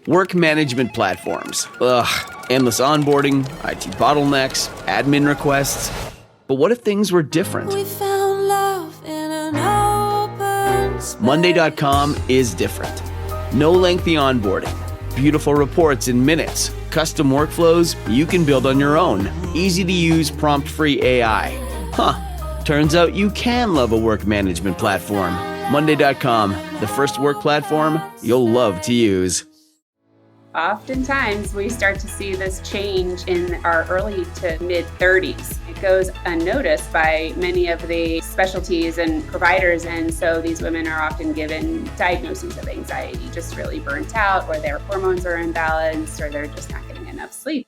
Work management platforms. Ugh, endless onboarding, IT bottlenecks, admin requests. But what if things were different? We found love in an open space. Monday.com is different. No lengthy onboarding. Beautiful reports in minutes. Custom workflows you can build on your own. Easy to use prompt-free AI. Turns out you can love a work management platform. Monday.com, the first work platform you'll love to use. Oftentimes, we start to see this change in our early to mid-30s. It goes unnoticed by many of the specialties and providers, and so these women are often given diagnoses of anxiety, just really burnt out, or their hormones are imbalanced, or they're just not getting enough sleep.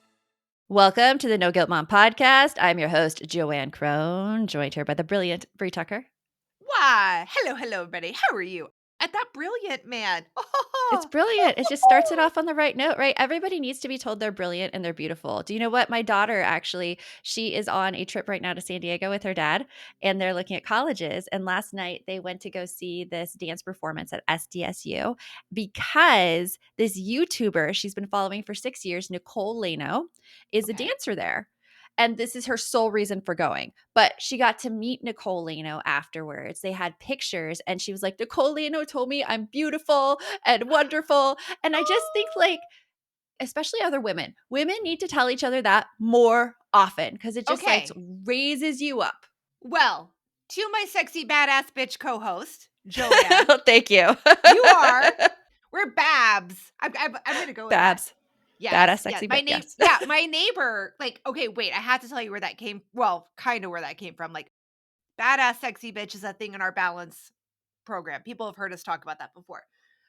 Welcome to the No Guilt Mom podcast. I'm your host, Joanne Crone, joined here by the brilliant Bree Tucker. Why? Hello, everybody. How are you? At that brilliant, man. It's brilliant. It just starts it off on the right note, right? Everybody needs to be told they're brilliant and they're beautiful. Do you know what? My daughter, actually, she is on a trip right now to San Diego with her dad, and they're looking at colleges. And last night, they went to go see this dance performance at SDSU because this YouTuber she's been following for 6 years, Nicole Lano, is a dancer there. And this is her sole reason for going. But she got to meet Nicole Lano afterwards. They had pictures, and she was like, Nicole Lano told me I'm beautiful and wonderful. And I just think, like, especially other women need to tell each other that more often because it just like raises you up. Well, to my sexy badass bitch co-host, Joanne. Thank you. You are. We're Babs. I'm going to go with Babs. That. Yes, badass, sexy, yes. Yeah, my neighbor, like, okay, wait, I have to tell you where that came, well, kind of where that came from. Like, badass, sexy bitch is a thing in our balance program. People have heard us talk about that before.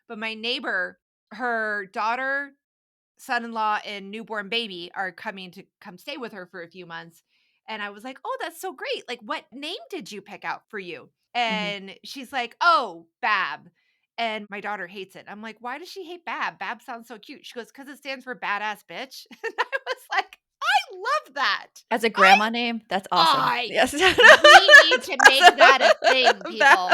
But my neighbor, her daughter, son-in-law, and newborn baby are coming to come stay with her for a few months. And I was like, oh, that's so great. Like, what name did you pick out for you? And she's like, oh, Bab. And my daughter hates it. I'm like, why does she hate Bab? Bab sounds so cute. She goes, because it stands for badass bitch. And I was like, I love that. As a grandma name, that's awesome. Yes. We need to make that a thing, people.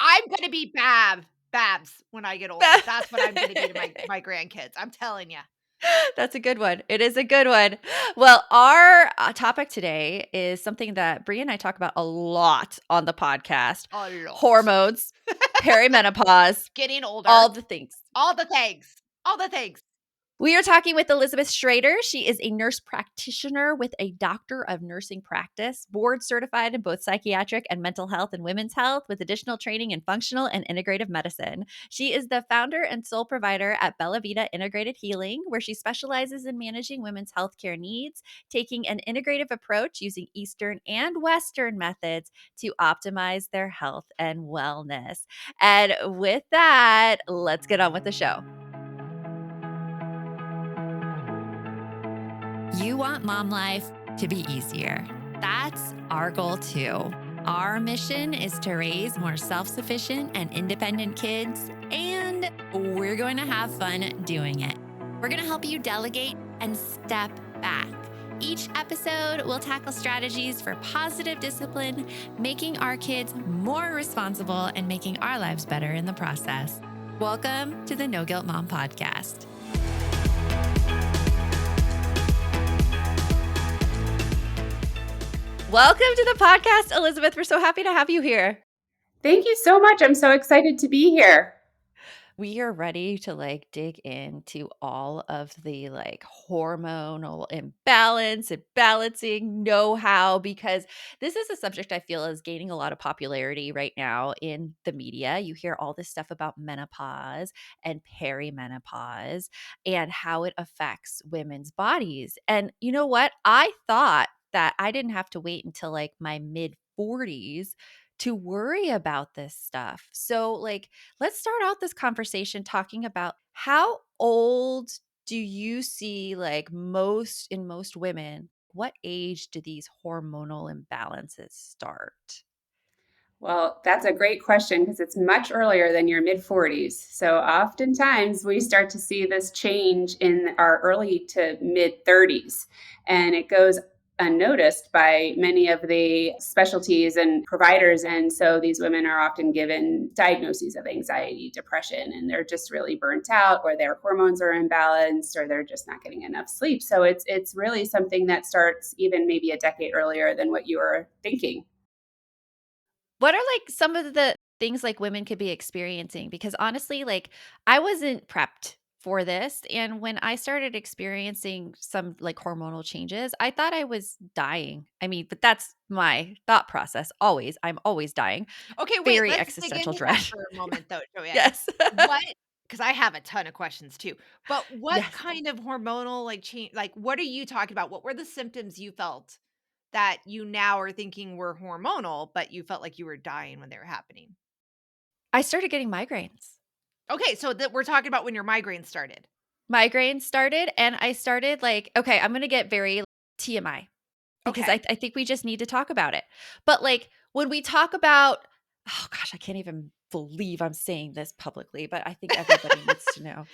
I'm going to be Babs when I get older. That's what I'm going to be to my grandkids. I'm telling you. That's a good one. It is a good one. Well, our topic today is something that Bree and I talk about a lot on the podcast. Hormones, perimenopause. Getting older. All the things. All the things. We are talking with Elizabeth Schrader. She is a nurse practitioner with a doctor of nursing practice, board certified in both psychiatric and mental health and women's health, with additional training in functional and integrative medicine. She is the founder and sole provider at Bella Vita Integrated Healing, where she specializes in managing women's healthcare needs, taking an integrative approach using Eastern and Western methods to optimize their health and wellness. And with that, let's get on with the show. You want mom life to be easier. That's our goal too. Our mission is to raise more self-sufficient and independent kids, and we're going to have fun doing it. We're going to help you delegate and step back. Each episode will tackle strategies for positive discipline, making our kids more responsible and making our lives better in the process. Welcome to the No Guilt Mom podcast. Welcome to the podcast, Elizabeth. We're so happy to have you here. Thank you so much. I'm so excited to be here. We are ready to dig into all of the hormonal imbalance and balancing know-how, because this is a subject I feel is gaining a lot of popularity right now in the media. You hear all this stuff about menopause and perimenopause and how it affects women's bodies. And you know what? I thought that I didn't have to wait until my mid 40s to worry about this stuff. So let's start out this conversation talking about how old do you see most women, what age do these hormonal imbalances start? Well, that's a great question because it's much earlier than your mid 40s. So oftentimes we start to see this change in our early to mid 30s, and it goes unnoticed by many of the specialties and providers. And so these women are often given diagnoses of anxiety, depression, and they're just really burnt out, or their hormones are imbalanced, or they're just not getting enough sleep. So it's really something that starts even maybe a decade earlier than what you were thinking. What are like some of the things like women could be experiencing? Because honestly, like I wasn't prepped for this. And when I started experiencing some like hormonal changes, I thought I was dying. I mean, but that's my thought process always. I'm always dying. Okay, wait, Very let's dig existential into that dread. for a moment though, Joanne. Yes. What because I have a ton of questions too. But what Yes. kind of hormonal like change like what are you talking about? What were the symptoms you felt that you now are thinking were hormonal, but you felt like you were dying when they were happening? I started getting migraines. Okay, so that we're talking about when your migraine started. Migraines started, and I started like, okay, I'm going to get very TMI because Okay. I think we just need to talk about it. But like when we talk about, oh gosh, I can't even believe I'm saying this publicly, but I think everybody needs to know.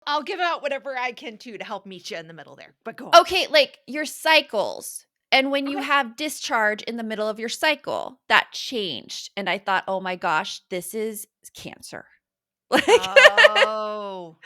I'll give out whatever I can too to help meet you in the middle there. But go on. Okay, like your cycles. And when you Okay. have discharge in the middle of your cycle, that changed. And I thought, oh my gosh, this is cancer. Like Oh.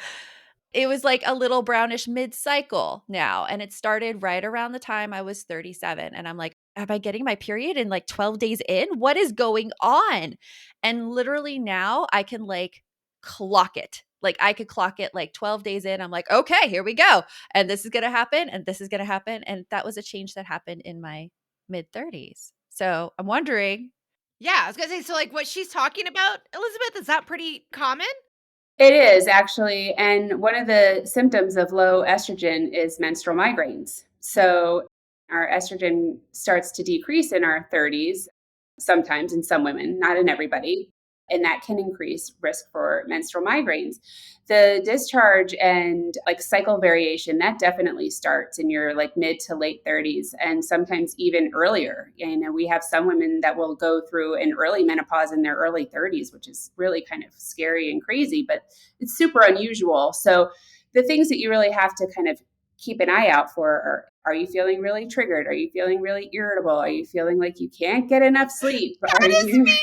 it was like a little brownish mid-cycle now, and it started right around the time I was 37, and I'm like, "Am I getting my period in, like, 12 days in? What is going on?" And literally now I can, like, clock it. Like, I could clock it, like, 12 days in, I'm like, "Okay, here we go, and this is gonna happen, and this is gonna happen," and that was a change that happened in my mid-30s. So, I'm wondering. Yeah, I was gonna say, so like what she's talking about, Elizabeth, is that pretty common? It is actually. And one of the symptoms of low estrogen is menstrual migraines. So our estrogen starts to decrease in our 30s, sometimes in some women, not in everybody. And that can increase risk for menstrual migraines. The discharge and like cycle variation, that definitely starts in your like mid to late 30s and sometimes even earlier. And we have some women that will go through an early menopause in their early 30s, which is really kind of scary and crazy, but it's super unusual. So the things that you really have to kind of keep an eye out for are you feeling really triggered? Are you feeling really irritable? Are you feeling like you can't get enough sleep? Are That is you me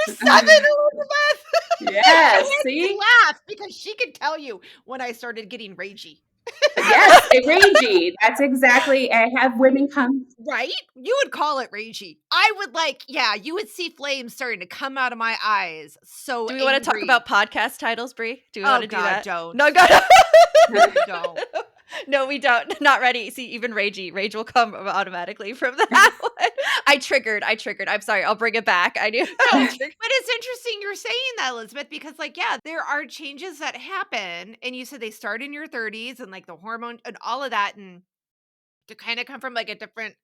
24/7, Elizabeth. Yes, Joanne can see? laugh because she can tell you when I started getting ragey. Yes, ragey. That's exactly. I have women come. Right? You would call it ragey. I would like, yeah, you would see flames starting to come out of my eyes. So Do we wanna talk angry. about podcast titles, Brie? Do we Oh wanna do God, that? don't. No, go Don't. No, we don't. Not ready. See, even ragey. Rage will come automatically from that one. I triggered. I'm sorry. I'll bring it back. I knew No, I but triggered. it's interesting you're saying that, Elizabeth, because like, yeah, there are changes that happen. And you said they start in your 30s and like the hormone and all of that. And to kind of come from like a different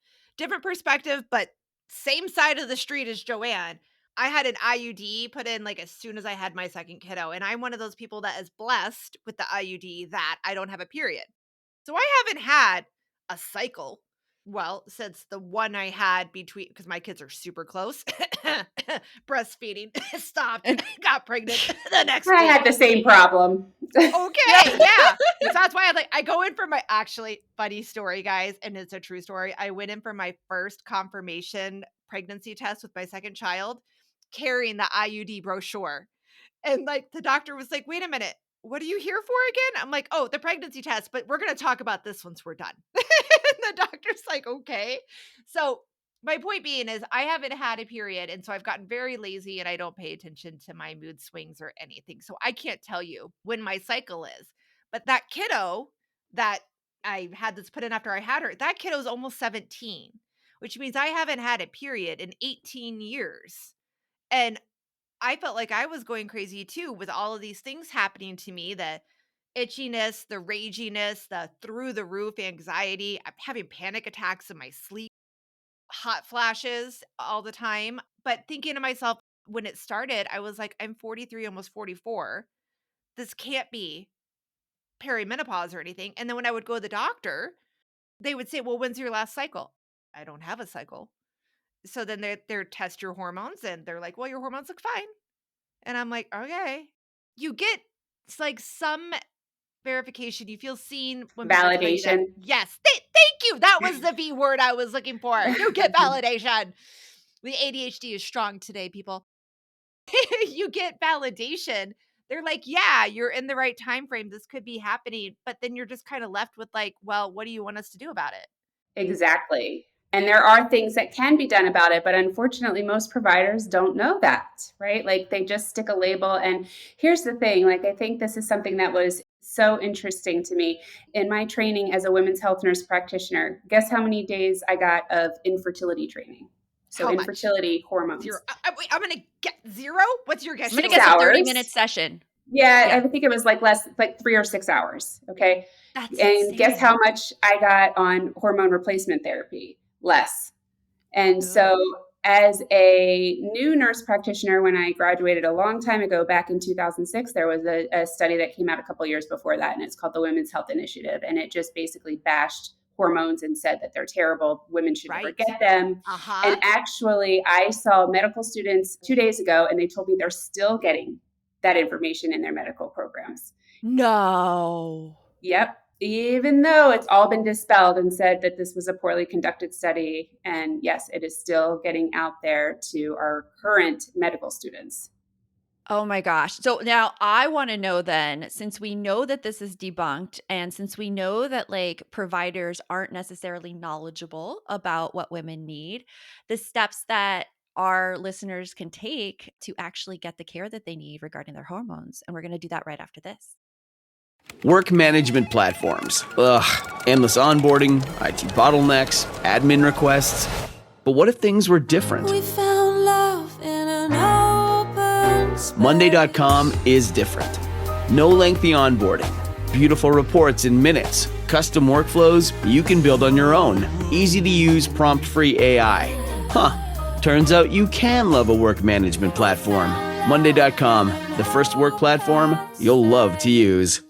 perspective, but same side of the street as Joanne. I had an IUD put in like as soon as I had my second kiddo. And I'm one of those people that is blessed with the IUD that I don't have a period. So I haven't had a cycle. Well, since the one I had between, because my kids are super close, breastfeeding stopped and I got pregnant the next I week. had the same problem. Okay, yeah. So that's why I go in for my actually funny story, guys, and it's a true story. I went in for my first confirmation pregnancy test with my second child, carrying the IUD brochure. And like the doctor was like, wait a minute, what are you here for again? I'm like, oh, the pregnancy test, but we're gonna talk about this once we're done. And the doctor's like, okay. So my point being is I haven't had a period, and so I've gotten very lazy and I don't pay attention to my mood swings or anything. So I can't tell you when my cycle is. But that kiddo that I had this put in after I had her, that kiddo's almost 17, which means I haven't had a period in 18 years. And I felt like I was going crazy too with all of these things happening to me, the itchiness, the raginess, the through the roof anxiety. I'm having panic attacks in my sleep, hot flashes all the time. But thinking to myself, when it started, I was like, I'm 43, almost 44. This can't be perimenopause or anything. And then when I would go to the doctor, they would say, well, when's your last cycle? I don't have a cycle. So then they test your hormones and they're like, well, your hormones look fine. And I'm like, okay. You get it's like some verification. You feel seen when people tell you that, Validation. yes, Thank you. That was the V word I was looking for. You get validation. The ADHD is strong today, people. You get validation. They're like, yeah, you're in the right time frame. This could be happening. But then you're just kind of left with like, well, what do you want us to do about it? Exactly. And there are things that can be done about it, but unfortunately, most providers don't know that, right? Like they just stick a label. And here's the thing, like, I think this is something that was so interesting to me in my training as a women's health nurse practitioner. Guess how many days I got of infertility training? So How much? infertility hormones. 0. I'm going to get 0. What's your guess? I'm going to 6 guess a hours. 30-minute session. Yeah, Yeah. I think it was like 3 or 6 hours. Okay. That's And guess insane. how much I got on hormone replacement therapy? Less. And so, as a new nurse practitioner, when I graduated a long time ago, back in 2006, there was a study that came out a couple years before that, and it's called the Women's Health Initiative. And it just basically bashed hormones and said that they're terrible. Women should never Right. get them. And actually, I saw medical students 2 days ago, and they told me they're still getting that information in their medical programs. No. Yep. Even though it's all been dispelled and said that this was a poorly conducted study. And yes, it is still getting out there to our current medical students. Oh my gosh. So now I want to know then, since we know that this is debunked and since we know that like providers aren't necessarily knowledgeable about what women need, the steps that our listeners can take to actually get the care that they need regarding their hormones. And we're going to do that right after this. Work management platforms. Ugh, endless onboarding, IT bottlenecks, admin requests. But what if things were different? We found love in an open space. Monday.com is different. No lengthy onboarding, beautiful reports in minutes, custom workflows you can build on your own, easy to use prompt-free AI. Huh, turns out you can love a work management platform. Monday.com, the first work platform you'll love to use.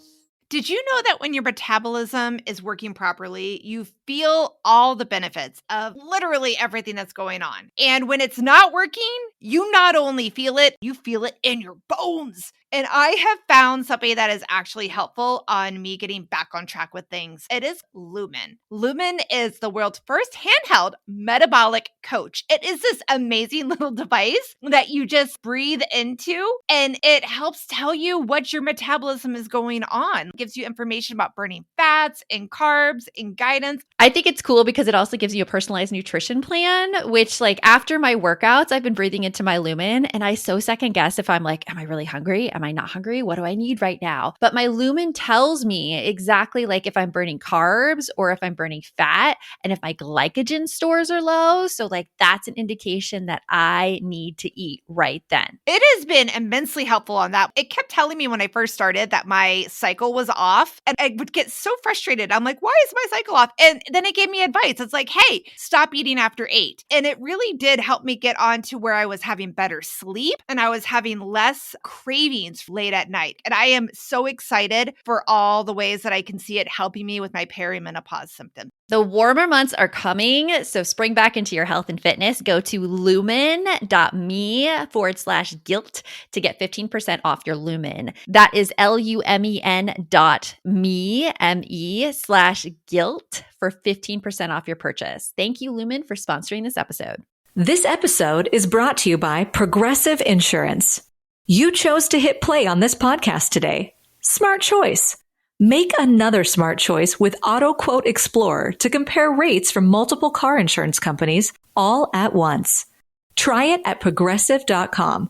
Did you know that when your metabolism is working properly, you feel all the benefits of literally everything that's going on? And when it's not working, you not only feel it, you feel it in your bones. And I have found something that is actually helpful on me getting back on track with things. It is Lumen. Lumen is the world's first handheld metabolic coach. It is this amazing little device that you just breathe into, and it helps tell you what your metabolism is going on. It gives you information about burning fats and carbs and guidance. I think it's cool because it also gives you a personalized nutrition plan, which like after my workouts, I've been breathing into my Lumen and I so second guess if I'm like, am I really hungry? Am I not hungry? What do I need right now? But my Lumen tells me exactly like if I'm burning carbs or if I'm burning fat and if my glycogen stores are low. So like that's an indication that I need to eat right then. It has been immensely helpful on that. It kept telling me when I first started that my cycle was off and I would get so frustrated. I'm like, why is my cycle off? And then it gave me advice. It's like, hey, stop eating after 8. And it really did help me get on to where I was having better sleep and I was having less cravings late at night. And I am so excited for all the ways that I can see it helping me with my perimenopause symptoms. The warmer months are coming, so spring back into your health and fitness. Go to lumen.me/guilt to get 15% off your Lumen. That is lumen.me/guilt for 15% off your purchase. Thank you, Lumen, for sponsoring this episode. This episode is brought to you by Progressive Insurance. You chose to hit play on this podcast today. Smart choice. Make another smart choice with Auto Quote Explorer to compare rates from multiple car insurance companies all at once. Try it at progressive.com.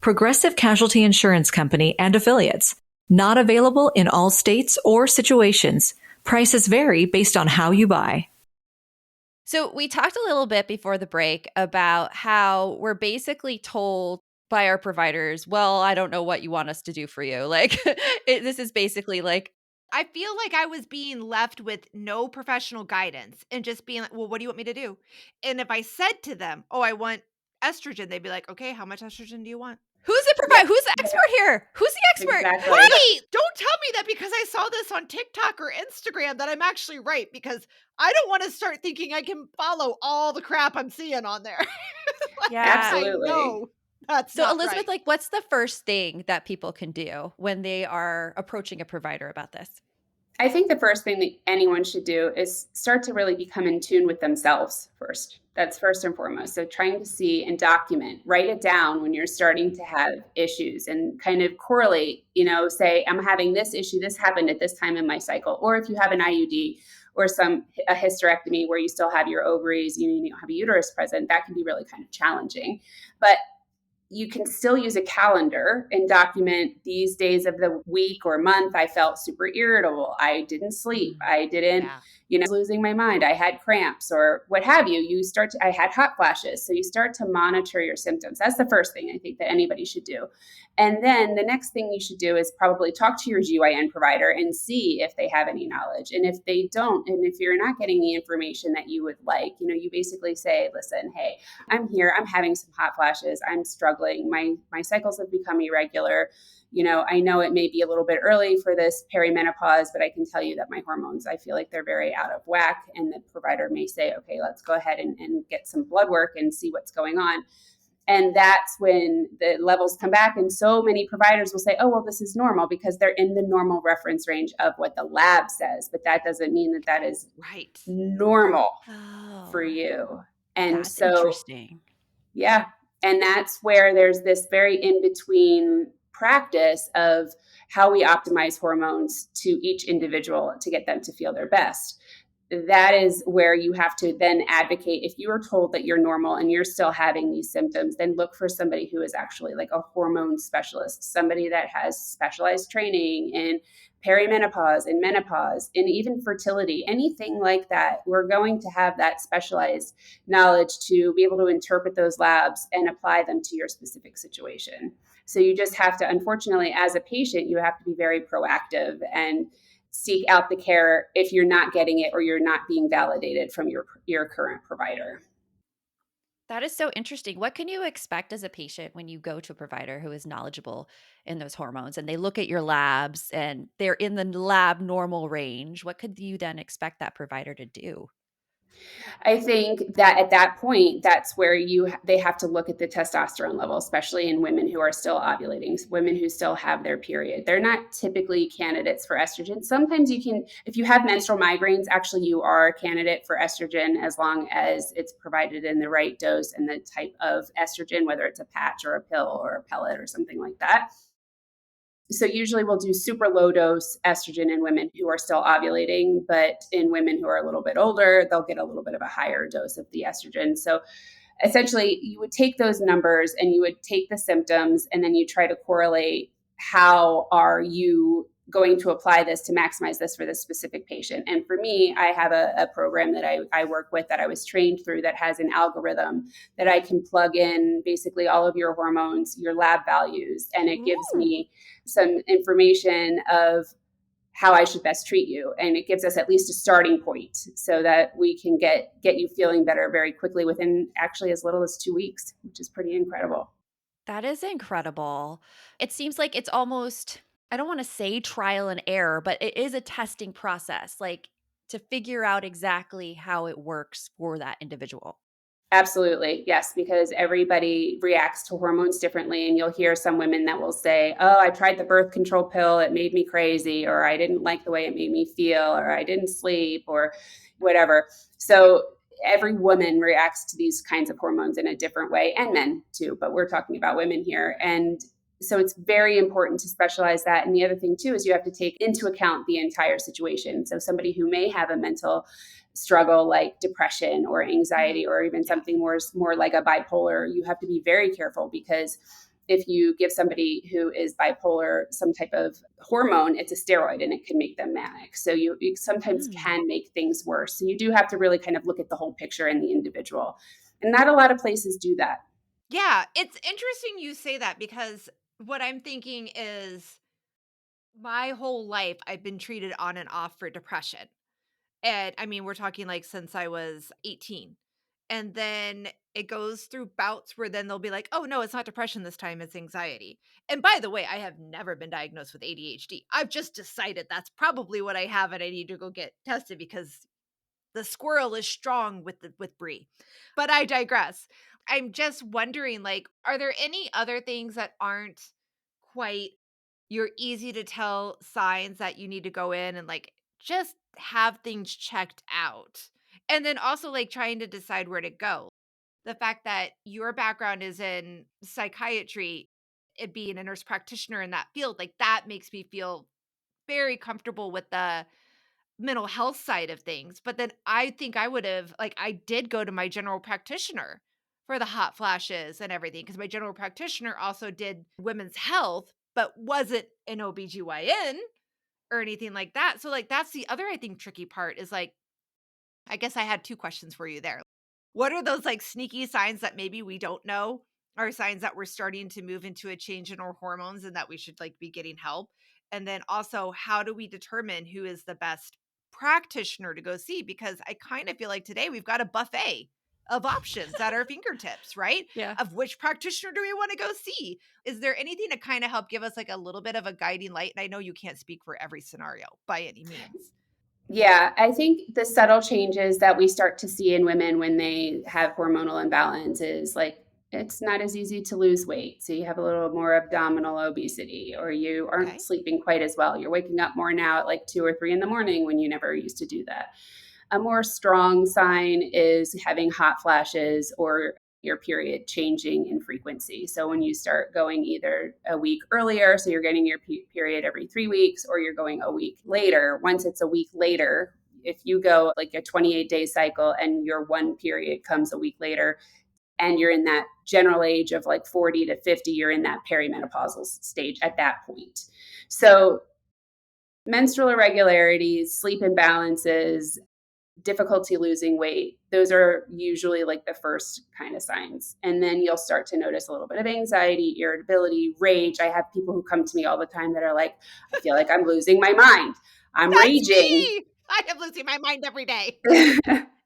Progressive Casualty Insurance Company and Affiliates. Not available in all states or situations. Prices vary based on how you buy. So we talked a little bit before the break about how we're basically told by our providers, well, I don't know what you want us to do for you. Like this is basically like, I feel like I was being left with no professional guidance and just being like, well, what do you want me to do? And if I said to them, oh, I want estrogen, they'd be like, okay, how much estrogen do you want? who's the provider? Who's the expert here? Who's the expert? Exactly. Right. Don't tell me that because I saw this on TikTok or Instagram that I'm actually right, because I don't want to start thinking I can follow all the crap I'm seeing on there. Like, Yeah. Absolutely. I know that's So not Elizabeth, right. like what's the first thing that people can do when they are approaching a provider about this? I think the first thing that anyone should do is start to really become in tune with themselves first. That's first and foremost. So, trying to see and document, write it down when you're starting to have issues and kind of correlate, say, I'm having this issue, this happened at this time in my cycle. Or if you have an IUD or a hysterectomy where you still have your ovaries, you don't have a uterus present, that can be really kind of challenging. But you can still use a calendar and document these days of the week or month. I felt super irritable. I didn't sleep. Mm, I didn't, yeah. losing my mind. I had cramps or what have you. I had hot flashes. So you start to monitor your symptoms. That's the first thing I think that anybody should do. And then the next thing you should do is probably talk to your GYN provider and see if they have any knowledge. And if they don't, and if you're not getting the information that you would like, you basically say, listen, hey, I'm here. I'm having some hot flashes. I'm struggling. My cycles have become irregular. I know it may be a little bit early for this perimenopause, but I can tell you that my hormones, I feel like they're very out of whack. And the provider may say, okay, let's go ahead and get some blood work and see what's going on. And that's when the levels come back. And so many providers will say, oh, well, this is normal because they're in the normal reference range of what the lab says. But that doesn't mean that that is Right. normal for Oh, you. And that's so, interesting. yeah. And that's where there's this very in between practice of how we optimize hormones to each individual to get them to feel their best. That is where you have to then advocate. If you are told that you're normal and you're still having these symptoms, then look for somebody who is actually like a hormone specialist, somebody that has specialized training in perimenopause and menopause and even fertility, anything like that. We're going to have that specialized knowledge to be able to interpret those labs and apply them to your specific situation. So you just have to, unfortunately, as a patient, you have to be very proactive and seek out the care if you're not getting it or you're not being validated from your current provider. That is so interesting. What can you expect as a patient when you go to a provider who is knowledgeable in those hormones and they look at your labs and they're in the lab normal range? What could you then expect that provider to do? I think that at that point, that's where they have to look at the testosterone level, especially in women who are still ovulating, women who still have their period. They're not typically candidates for estrogen. Sometimes you can, if you have menstrual migraines, actually you are a candidate for estrogen as long as it's provided in the right dose and the type of estrogen, whether it's a patch or a pill or a pellet or something like that. So usually we'll do super low dose estrogen in women who are still ovulating, but in women who are a little bit older, they'll get a little bit of a higher dose of the estrogen. So essentially you would take those numbers and you would take the symptoms and then you try to correlate how are you going to apply this to maximize this for this specific patient. And for me, I have a program that I work with that I was trained through that has an algorithm that I can plug in basically all of your hormones, your lab values, and it gives Ooh. me some information of how I should best treat you. And it gives us at least a starting point so that we can get you feeling better very quickly within actually as little as 2 weeks, which is pretty incredible. That is incredible. It seems like it's almost, I don't want to say trial and error, but it is a testing process, like to figure out exactly how it works for that individual. Absolutely. Yes, because everybody reacts to hormones differently. And you'll hear some women that will say, oh, I tried the birth control pill. It made me crazy, or I didn't like the way it made me feel, or I didn't sleep, or whatever. So every woman reacts to these kinds of hormones in a different way, and men too. But we're talking about women here. And so it's very important to specialize that. And the other thing too is you have to take into account the entire situation. So somebody who may have a mental struggle like depression or anxiety or even Yeah. something more like a bipolar, you have to be very careful because if you give somebody who is bipolar some type of hormone, it's a steroid and it can make them manic. So you sometimes Mm. can make things worse. So you do have to really kind of look at the whole picture and the individual. And not a lot of places do that. Yeah, it's interesting you say that because what I'm thinking is my whole life I've been treated on and off for depression. And I mean, we're talking like since I was 18. And then it goes through bouts where then they'll be like, oh, no, it's not depression this time, it's anxiety. And by the way, I have never been diagnosed with ADHD. I've just decided that's probably what I have and I need to go get tested because the squirrel is strong with Brie. But I digress. I'm just wondering, like, are there any other things that aren't quite your easy to tell signs that you need to go in and like just have things checked out. And then also like trying to decide where to go. The fact that your background is in psychiatry, it being a nurse practitioner in that field, like that makes me feel very comfortable with the mental health side of things. But then I think I would have, like, I did go to my general practitioner for the hot flashes and everything because my general practitioner also did women's health, but wasn't an OBGYN or anything like that. So, like, that's the other, I think, tricky part is like, I guess I had two questions for you there. What are those like sneaky signs that maybe we don't know are signs that we're starting to move into a change in our hormones and that we should like be getting help? And then also, how do we determine who is the best practitioner to go see? Because I kind of feel like today we've got a buffet of options at our fingertips, right? Yeah. Of which practitioner do we want to go see? Is there anything to kind of help give us like a little bit of a guiding light? And I know you can't speak for every scenario by any means. Yeah, I think the subtle changes that we start to see in women when they have hormonal imbalance is like it's not as easy to lose weight. So you have a little more abdominal obesity, or you aren't Okay. sleeping quite as well. You're waking up more now at like 2 or 3 in the morning when you never used to do that. A more strong sign is having hot flashes or your period changing in frequency. So when you start going either a week earlier, so you're getting your period every 3 weeks, or you're going a week later, once it's a week later, if you go like a 28-day cycle and your one period comes a week later, and you're in that general age of like 40 to 50, you're in that perimenopausal stage at that point. So menstrual irregularities, sleep imbalances, difficulty losing weight, those are usually like the first kind of signs. And then you'll start to notice a little bit of anxiety, irritability, rage. I have people who come to me all the time that are like, I feel like I'm losing my mind. I'm That's raging. me. I am losing my mind every day.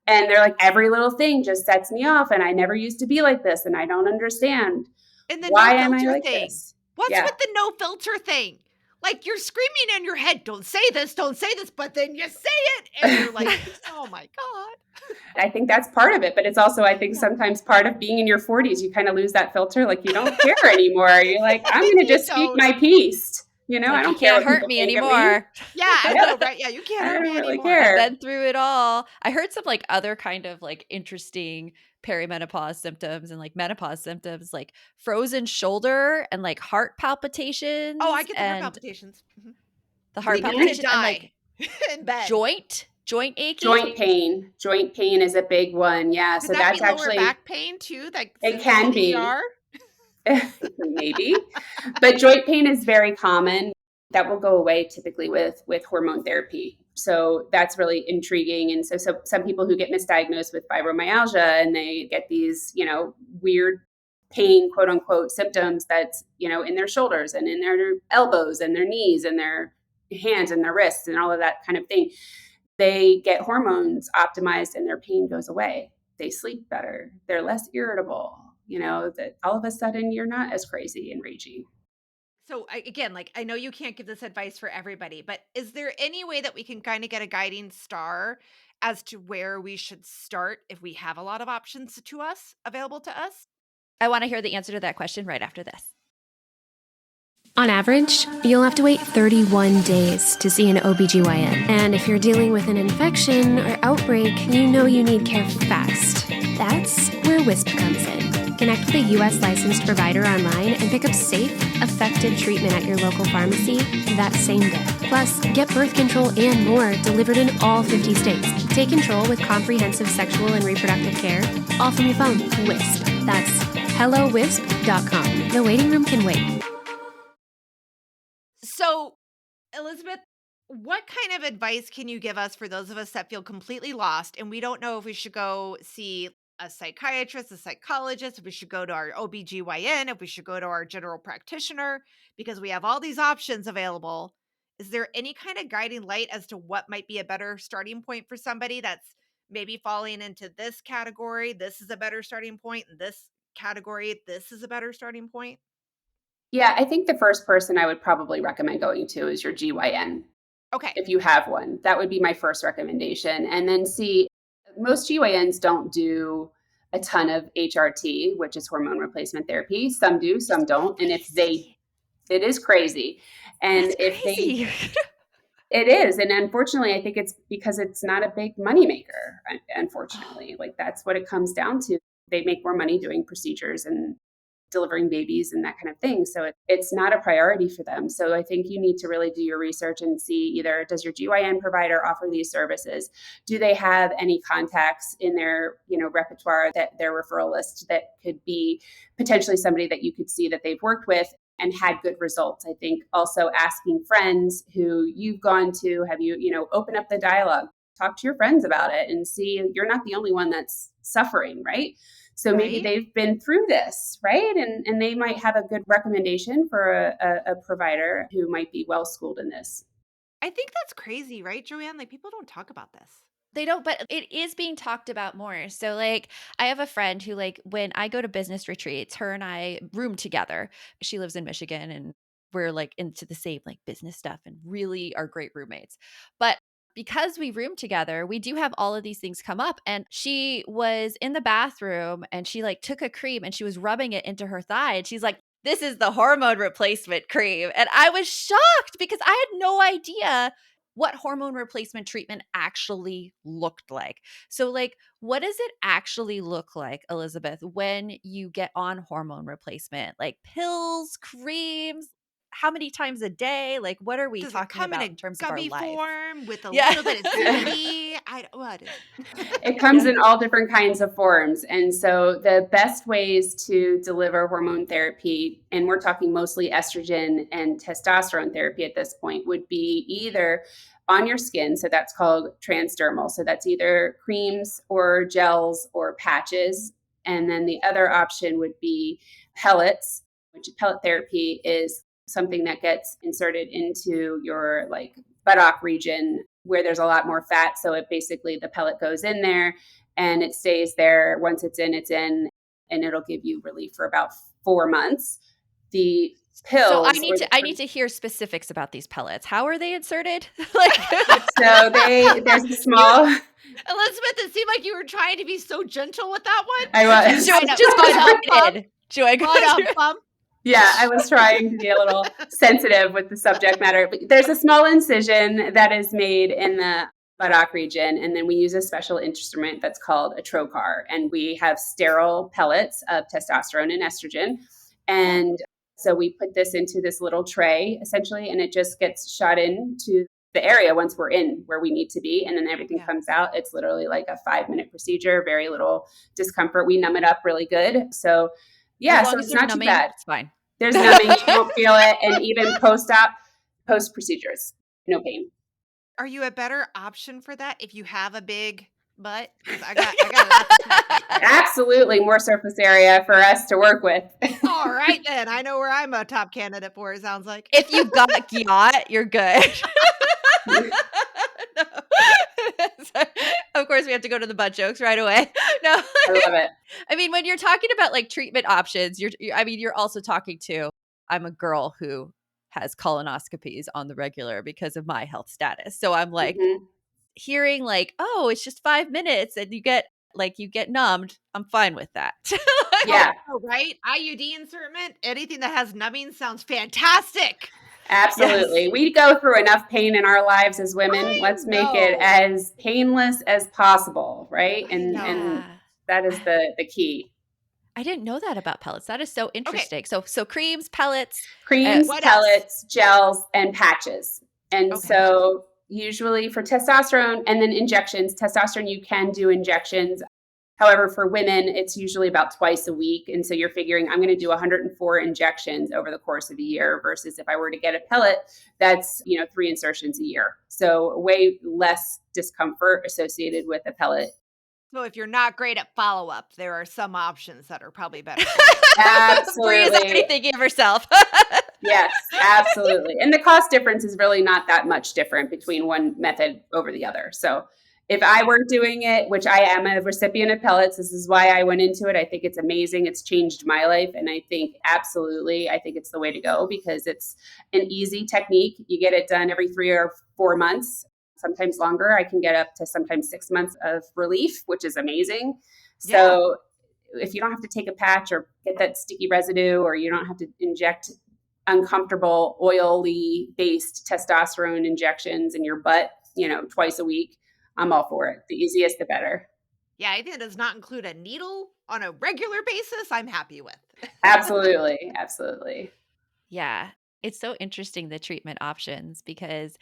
And they're like, every little thing just sets me off. And I never used to be like this. And I don't understand. And the no Why am I filter like thing. this? What's Yeah. with the no filter thing? Like you're screaming in your head, don't say this, but then you say it. And you're like, oh my God. I think that's part of it. But it's also, I think, sometimes part of being in your 40s, you kind of lose that filter. Like you don't care anymore. You're like, I'm going to just speak my piece. You know, Like, I don't you care can't what hurt people me think of anymore. Yeah, I know, right? Yeah, you can't I hurt don't me really anymore. care. I've been through it all. I heard some like other kind of like interesting perimenopause symptoms and like menopause symptoms, like frozen shoulder and like heart palpitations. Oh, I get the heart and palpitations. Mhm. the heart Like I'm gonna palpitation and like die in bed. joint aching. Joint pain is a big one. Yeah. Could So that be that's lower actually, back pain too? Like it since I'm in can the be. ER? Maybe, but joint pain is very common. That will go away typically with hormone therapy. So that's really intriguing. And so some people who get misdiagnosed with fibromyalgia and they get these, weird pain, quote unquote, symptoms that's, in their shoulders and in their elbows and their knees and their hands and their wrists and all of that kind of thing. They get hormones optimized and their pain goes away. They sleep better. They're less irritable. That all of a sudden you're not as crazy and ragey. So again, like I know you can't give this advice for everybody, but is there any way that we can kind of get a guiding star as to where we should start if we have a lot of options to us available to us? I want to hear the answer to that question right after this. On average, you'll have to wait 31 days to see an OBGYN. And if you're dealing with an infection or outbreak, you know you need care fast. That's where WISP comes in. Connect with a U.S. licensed provider online and pick up safe, effective treatment at your local pharmacy that same day. Plus, get birth control and more delivered in all 50 states. Take control with comprehensive sexual and reproductive care, all from your phone. WISP. That's hellowisp.com. The waiting room can wait. So, Elizabeth, what kind of advice can you give us for those of us that feel completely lost and we don't know if we should go see a psychiatrist, a psychologist, if we should go to our OBGYN, if we should go to our general practitioner, because we have all these options available? Is there any kind of guiding light as to what might be a better starting point for somebody that's maybe falling into this category? This is a better starting point. In this category, this is a better starting point. Yeah, I think the first person I would probably recommend going to is your GYN. Okay. If you have one, that would be my first recommendation. And then most GYNs don't do a ton of HRT, which is hormone replacement therapy. Some do, some don't. And it is crazy. And That's crazy. It is. And unfortunately, I think it's because it's not a big moneymaker, unfortunately. Like that's what it comes down to. They make more money doing procedures and delivering babies and that kind of thing. So it's not a priority for them. So I think you need to really do your research and see either does your GYN provider offer these services? Do they have any contacts in their, repertoire, that their referral list that could be potentially somebody that you could see that they've worked with and had good results? I think also asking friends who you've gone to, have you, open up the dialogue, talk to your friends about it and see you're not the only one that's suffering, right? So maybe Right. they've been through this, right? And they might have a good recommendation for a provider who might be well schooled in this. I think that's crazy, right, Joanne? Like people don't talk about this. They don't, but it is being talked about more. So, like, I have a friend who, like, when I go to business retreats, her and I room together. She lives in Michigan and we're like into the same like business stuff and really are great roommates. But because we room together, we do have all of these things come up. And she was in the bathroom and she like took a cream and she was rubbing it into her thigh. And she's like, this is the hormone replacement cream. And I was shocked because I had no idea what hormone replacement treatment actually looked like. So, like, what does it actually look like, Elizabeth, when you get on hormone replacement? Like pills, creams, how many times a day? Like, what are we Does it talking come in about a in terms of our gummy life? form with a Yeah. little bit of CBD? What is It comes in all different kinds of forms. And so the best ways to deliver hormone therapy, and we're talking mostly estrogen and testosterone therapy at this point, would be either on your skin. So that's called transdermal. So that's either creams or gels or patches. And then the other option would be pellets, which pellet therapy is something that gets inserted into your like buttock region where there's a lot more fat. So it basically, the pellet goes in there and it stays there. Once it's in, and it'll give you relief for about 4 months. The pills. So I need to hear specifics about these pellets. How are they inserted? Like, So there's a small. Elizabeth, it seemed like you were trying to be so gentle with that one. I was. just go right in. Joy, go Bum. Yeah, I was trying to be a little sensitive with the subject matter. But there's a small incision that is made in the buttock region, and then we use a special instrument that's called a trocar, and we have sterile pellets of testosterone and estrogen. And so we put this into this little tray, essentially, and it just gets shot into the area once we're in where we need to be, and then everything comes out. It's literally like a 5-minute procedure, very little discomfort. We numb it up really good. So yeah, so it's not too bad. It's fine. There's numbing, you won't feel it, and even post procedures, no pain. Are you a better option for that if you have a big butt? Because I got lots of fat. Absolutely, more surface area for us to work with. All right, then. I know where I'm a top candidate for, it sounds like. If you got yacht, you're good. No. Of course, we have to go to the butt jokes right away. No, I love it. I mean, when you're talking about like treatment options, you're also talking to, I'm a girl who has colonoscopies on the regular because of my health status. So I'm like hearing like, oh, it's just 5 minutes and you get numbed. I'm fine with that. Yeah. Oh, right? IUD insertion, anything that has numbing sounds fantastic. Absolutely. Yes. We go through enough pain in our lives as women. Let's make it as painless as possible, right? And that is the key. I didn't know that about pellets. That is so interesting. Okay. So creams, pellets, pellets, gels, and patches. And so usually for testosterone and then injections, testosterone, you can do injections. However, for women, it's usually about twice a week. And so you're figuring I'm going to do 104 injections over the course of a year versus if I were to get a pellet, that's, 3 insertions a year. So way less discomfort associated with a pellet. So if you're not great at follow-up, there are some options that are probably better. Absolutely. Bree is already thinking of herself. Yes, absolutely. And the cost difference is really not that much different between one method over the other. So if I were doing it, which I am a recipient of pellets, this is why I went into it. I think it's amazing. It's changed my life. And I think absolutely, I think it's the way to go because it's an easy technique. You get it done every 3 or 4 months, sometimes longer. I can get up to sometimes 6 months of relief, which is amazing. So if you don't have to take a patch or get that sticky residue, or you don't have to inject uncomfortable oily based testosterone injections in your butt, twice a week, I'm all for it. The easiest, the better. Yeah, anything that does not include a needle on a regular basis, I'm happy with. Absolutely. Absolutely. Yeah. It's so interesting, the treatment options, because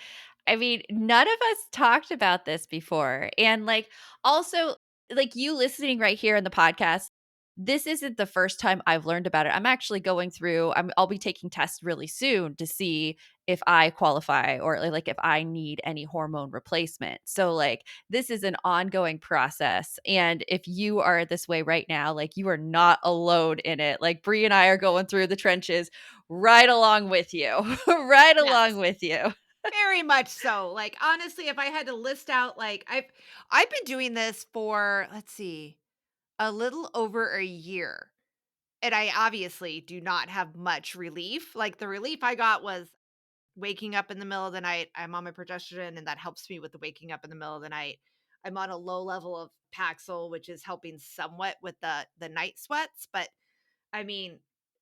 I mean, none of us talked about this before. And like, also, like you listening right here in the podcast, this isn't the first time I've learned about it. I'm actually going through, I'll be taking tests really soon to see if I qualify or like if I need any hormone replacement. So, like, this is an ongoing process. And if you are this way right now, like, you are not alone in it. Like, Bree and I are going through the trenches right along with you, right along Yes. with you. Very much so. Like, honestly, if I had to list out, like, I've been doing this for, let's see, a little over a year. And I obviously do not have much relief. Like, the relief I got was waking up in the middle of the night. I'm on my progesterone, and that helps me with the waking up in the middle of the night. I'm on a low level of Paxil, which is helping somewhat with the night sweats. But I mean,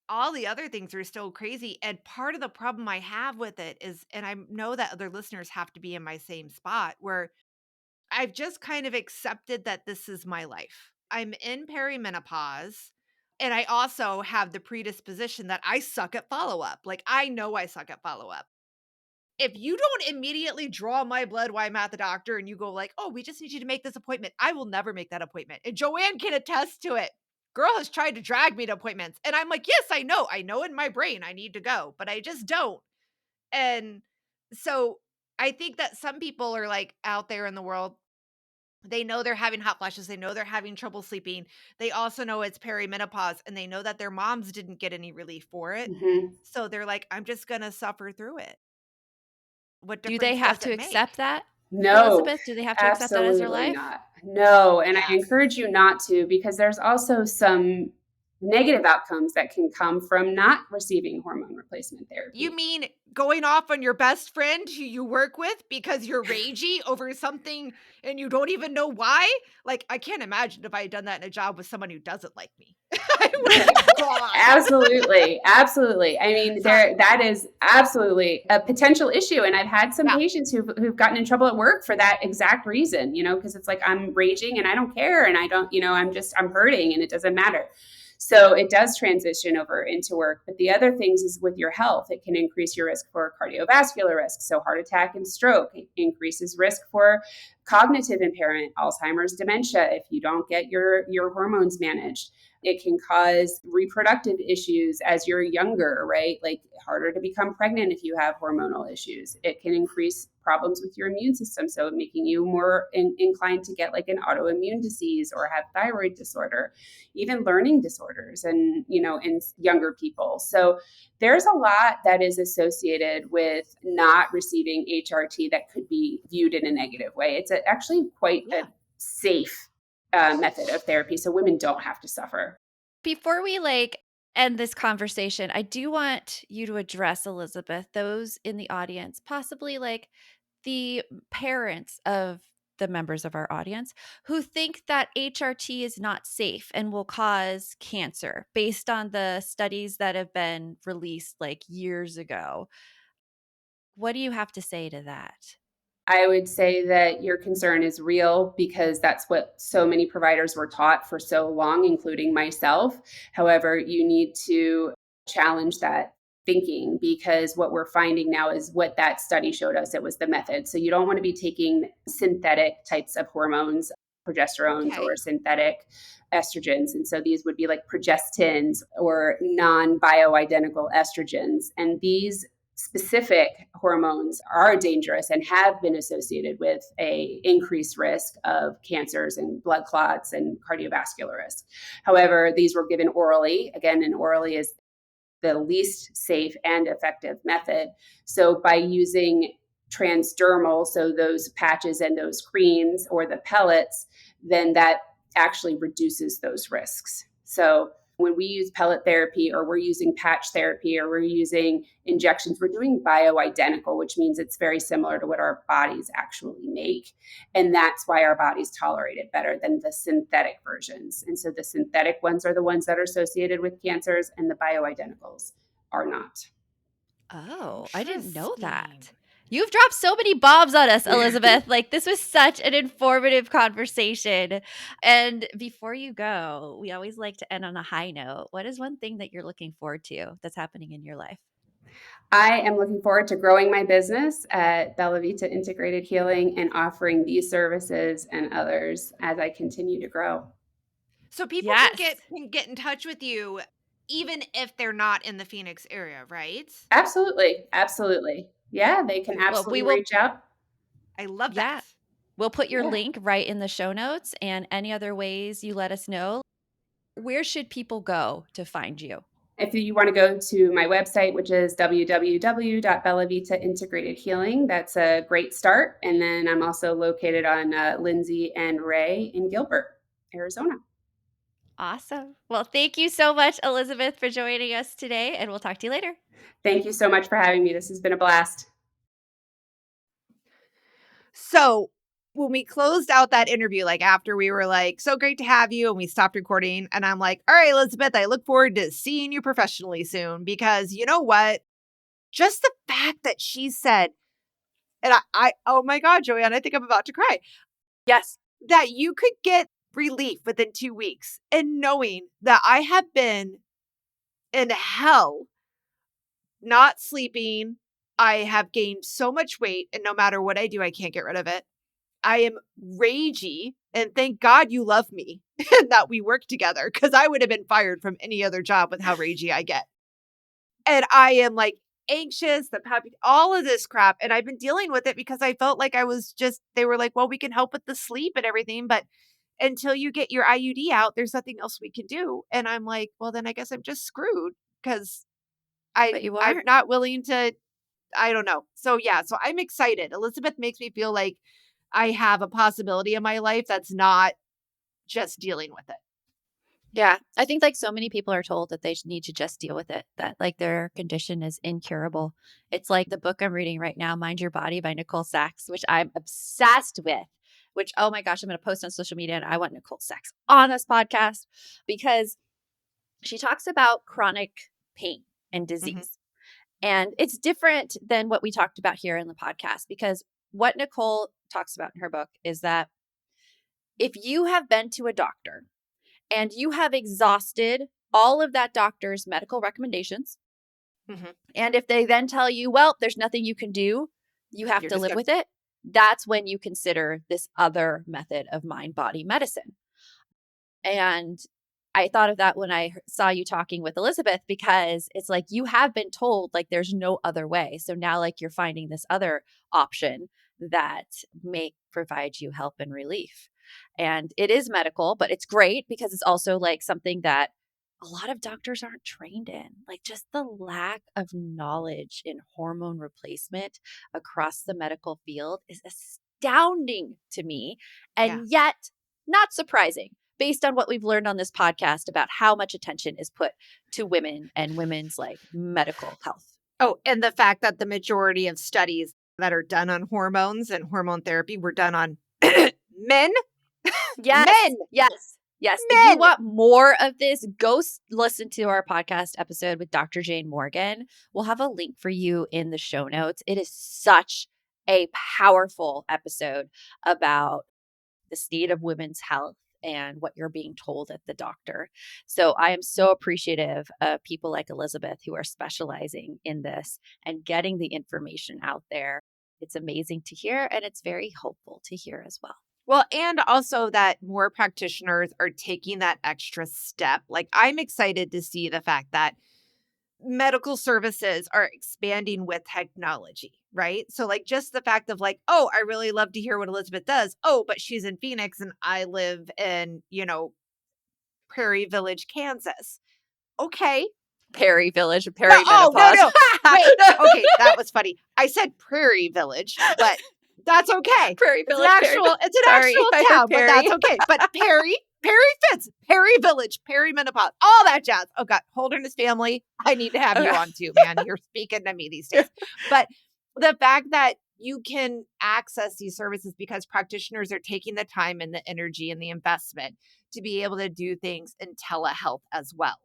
all the other things are still crazy. And part of the problem I have with it is, and I know that other listeners have to be in my same spot, where I've just kind of accepted that this is my life. I'm in perimenopause. And I also have the predisposition that I suck at follow up. Like, I know I suck at follow up. If you don't immediately draw my blood while I'm at the doctor and you go like, "Oh, we just need you to make this appointment," I will never make that appointment. And Joanne can attest to it. Girl has tried to drag me to appointments. And I'm like, "Yes, I know. I know in my brain I need to go, but I just don't." And so I think that some people are like out there in the world, they know they're having hot flashes, they know they're having trouble sleeping. They also know it's perimenopause, and they know that their moms didn't get any relief for it. Hmm. So they're like, "I'm just going to suffer through it." What Do they difference have does to it accept make? that, No, Elizabeth? Do they have to accept that as their absolutely life? not. No, and I Yeah. encourage you not to, because there's also some negative outcomes that can come from not receiving hormone replacement You therapy. mean going off on your best friend who you work with because you're ragey over something and you don't even know why? Like, I can't imagine if I had done that in a job with someone who doesn't like me. I would have been gone. Absolutely. Absolutely. I mean, Sorry. that is absolutely a potential issue. And I've had some Yeah. patients who've gotten in trouble at work for that exact reason, because it's like, I'm raging and I don't care. And I don't, I'm hurting and it doesn't matter. So it does transition over into work. But the other things is with your health, it can increase your risk for cardiovascular risk. So heart attack and stroke. It increases risk for cognitive impairment, Alzheimer's, dementia, if you don't get your hormones managed. It can cause reproductive issues as you're younger, right? Like, harder to become pregnant if you have hormonal issues. It can increase problems with your immune system, so making you more inclined to get like an autoimmune disease or have thyroid disorder, even learning disorders, and in younger people. So there's a lot that is associated with not receiving HRT that could be viewed in a negative way. It's actually quite a safe method of therapy, so women don't have to suffer. Before we like end this conversation, I do want you to address, Elizabeth, those in the audience, possibly like the parents of the members of our audience who think that HRT is not safe and will cause cancer based on the studies that have been released like years ago. What do you have to say to that? I would say that your concern is real, because that's what so many providers were taught for so long, including myself. However, you need to challenge that thinking, because what we're finding now is what that study showed us. It was the method. So you don't want to be taking synthetic types of hormones, progesterones, Okay. or synthetic estrogens. And so these would be like progestins or non-bioidentical estrogens. And these specific hormones are dangerous and have been associated with a increased risk of cancers and blood clots and cardiovascular risk. However, these were given orally. Again, and orally is the least safe and effective method. So by using transdermal, so those patches and those creams or the pellets, then that actually reduces those risks. So when we use pellet therapy, or we're using patch therapy, or we're using injections, we're doing bioidentical, which means it's very similar to what our bodies actually make. And that's why our bodies tolerate it better than the synthetic versions. And so the synthetic ones are the ones that are associated with cancers, and the bioidenticals are not. Oh, I didn't know that. Interesting. You've dropped so many bombs on us, Elizabeth. Like, this was such an informative conversation. And before you go, we always like to end on a high note. What is one thing that you're looking forward to that's happening in your life? I am looking forward to growing my business at Bella Vita Integrated Healing and offering these services and others as I continue to grow. So people Yes. can get in touch with you even if they're not in the Phoenix area, right? Absolutely. Absolutely. Yeah, they can Well, we absolutely will, reach out. I love yeah, that. we'll put your Yeah. link right in the show notes and any other ways you let us know. Where should people go to find you? If you want to go to my website, which is www.bellavita Integrated Healing, that's a great start. And then I'm also located on Lindsay and Ray in Gilbert, Arizona. Awesome. Well, thank you so much, Elizabeth, for joining us today, and we'll talk to you later. Thank you so much for having me. This has been a blast. So when we closed out that interview, like after we were like, so great to have you, and we stopped recording, and I'm like, all right, Elizabeth, I look forward to seeing you professionally soon because you know what? Just the fact that she said, and I oh my God, Joanne, I think I'm about to cry, Yes. that you could get relief within 2 weeks. And knowing that I have been in hell, not sleeping, I have gained so much weight, and no matter what I do, I can't get rid of it. I am ragey, and thank God you love me and that we work together because I would have been fired from any other job with how ragey I get. And I am like anxious, the puppy, all of this crap. And I've been dealing with it because I felt like I was just, they were like, well, we can help with the sleep and everything. But until you get your IUD out, there's nothing else we can do. And I'm like, well, then I guess I'm just screwed because But you I'm aren't. not willing to, I don't know. So yeah, so I'm excited. Elizabeth makes me feel like I have a possibility in my life that's not just dealing with it. Yeah. I think like so many people are told that they need to just deal with it, that like their condition is incurable. It's like the book I'm reading right now, Mind Your Body by Nicole Sachs, which I'm obsessed with, which, oh my gosh, I'm going to post on social media. And I want Nicole Sachs on this podcast because she talks about chronic pain and Mhm. disease. And it's different than what we talked about here in the podcast because what Nicole talks about in her book is that if you have been to a doctor and you have exhausted all of that doctor's medical recommendations, Mhm. and if they then tell you, well, there's nothing you can do, you have You're to just live gonna, with it, that's when you consider this other method of mind body medicine. And I thought of that when I saw you talking with Elizabeth because it's like you have been told like there's no other way. So now like you're finding this other option that may provide you help and relief. And it is medical, but it's great because it's also like something that a lot of doctors aren't trained in. Like just the lack of knowledge in hormone replacement across the medical field is astounding to me. yeah. And yet not surprising based on what we've learned on this podcast about how much attention is put to women and women's like medical health. Oh, and the fact that the majority of studies that are done on hormones and hormone therapy were done on men. Yes. Men. Yes. Yes. If you Men. want more of this, go listen to our podcast episode with Dr. Jane Morgan. We'll have a link for you in the show notes. It is such a powerful episode about the state of women's health and what you're being told at the doctor. So I am so appreciative of people like Elizabeth who are specializing in this and getting the information out there. It's amazing to hear and it's very hopeful to hear as well. Well, and also that more practitioners are taking that extra step. Like, I'm excited to see the fact that medical services are expanding with technology, right? So, like, just the fact of like, oh, I really love to hear what Elizabeth does. Oh, but she's in Phoenix and I live in, Prairie Village, Kansas. Okay. Perry Village, No, oh, no, perimenopause. no. Wait. Okay, that was funny. I said Prairie Village, but that's okay. Prairie It's an Village, actual, it's an Sorry, I actual heard town, but that's Perry. okay. But Perry fits. Perry Village, perimenopause, all that jazz. Oh God, Holderness family. I need to have you Okay. on too, man. You're speaking to me these days. But the fact that you can access these services because practitioners are taking the time and the energy and the investment to be able to do things in telehealth as well.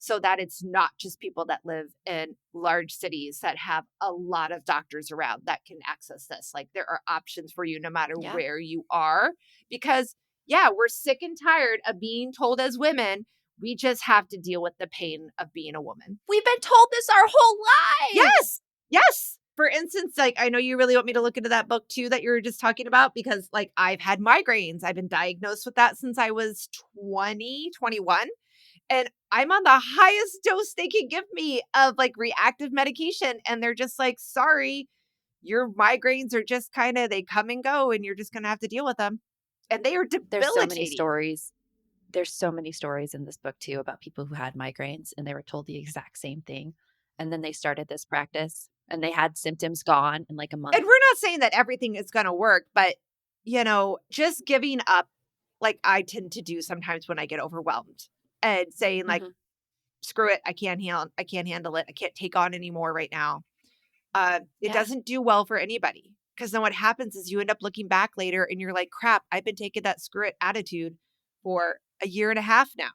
so that it's not just people that live in large cities that have a lot of doctors around that can access this. Like there are options for you no matter where you are, because we're sick and tired of being told as women, we just have to deal with the pain of being a woman. We've been told this our whole lives. Yes. For instance, like, I know you really want me to look into that book too that you were just talking about, because like I've had migraines. I've been diagnosed with that since I was 21. And I'm on the highest dose they can give me of like reactive medication. And they're just like, sorry, your migraines are just kind of, they come and go and you're just going to have to deal with them. And they are debilitating. There's so many stories. There's so many stories in this book too about people who had migraines and they were told the exact same thing. And then they started this practice and they had symptoms gone in like a month. And we're not saying that everything is going to work, but just giving up, like I tend to do sometimes when I get overwhelmed, and saying like, screw it, I can't handle it. I can't take on anymore right now. It doesn't do well for anybody, because then what happens is you end up looking back later and you're like, crap, I've been taking that screw it attitude for a year and a half now.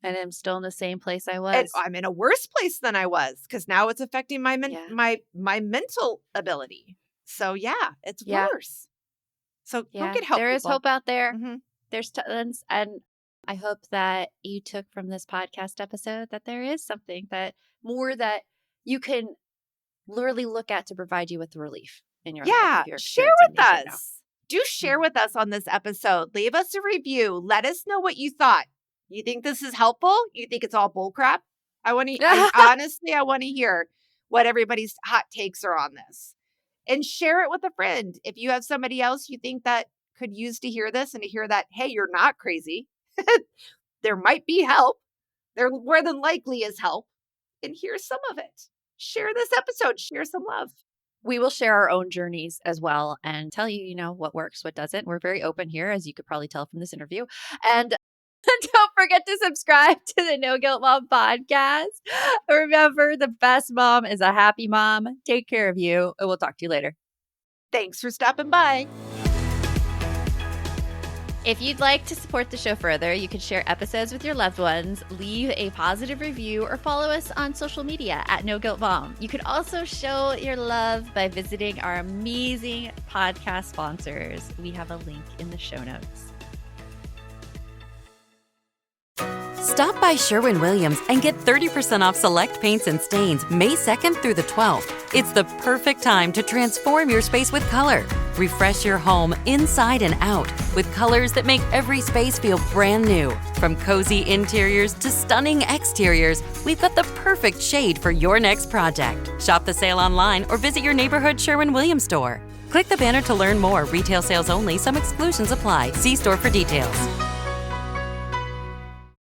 And I'm still in the same place I was. And I'm in a worse place than I was, because now it's affecting my my mental ability. So it's worse. So go get help. There is hope out there. Mm-hmm. There's tons. And I hope that you took from this podcast episode that there is something that you can literally look at to provide you with relief in your life. Yeah, if you're share with experiencing these right us. Do share with us on this episode. Leave us a review. Let us know what you thought. You think this is helpful? You think it's all bullcrap? Honestly, I want to hear what everybody's hot takes are on this. And share it with a friend. If you have somebody else you think that could use to hear this and to hear that, hey, you're not crazy. There might be help. There more than likely is help. And here's some of it. Share this episode. Share some love. We will share our own journeys as well and tell you, what works, what doesn't. We're very open here, as you could probably tell from this interview. And don't forget to subscribe to the No Guilt Mom podcast. Remember, the best mom is a happy mom. Take care of you, and we'll talk to you later. Thanks for stopping by. If you'd like to support the show further, you can share episodes with your loved ones, leave a positive review, or follow us on social media at No Guilt Mom. You can also show your love by visiting our amazing podcast sponsors. We have a link in the show notes. Stop by Sherwin-Williams and get 30% off select paints and stains May 2nd through the 12th. It's the perfect time to transform your space with color. Refresh your home inside and out with colors that make every space feel brand new. From cozy interiors to stunning exteriors, we've got the perfect shade for your next project. Shop the sale online or visit your neighborhood Sherwin-Williams store. Click the banner to learn more. Retail sales only. Some exclusions apply. See store for details.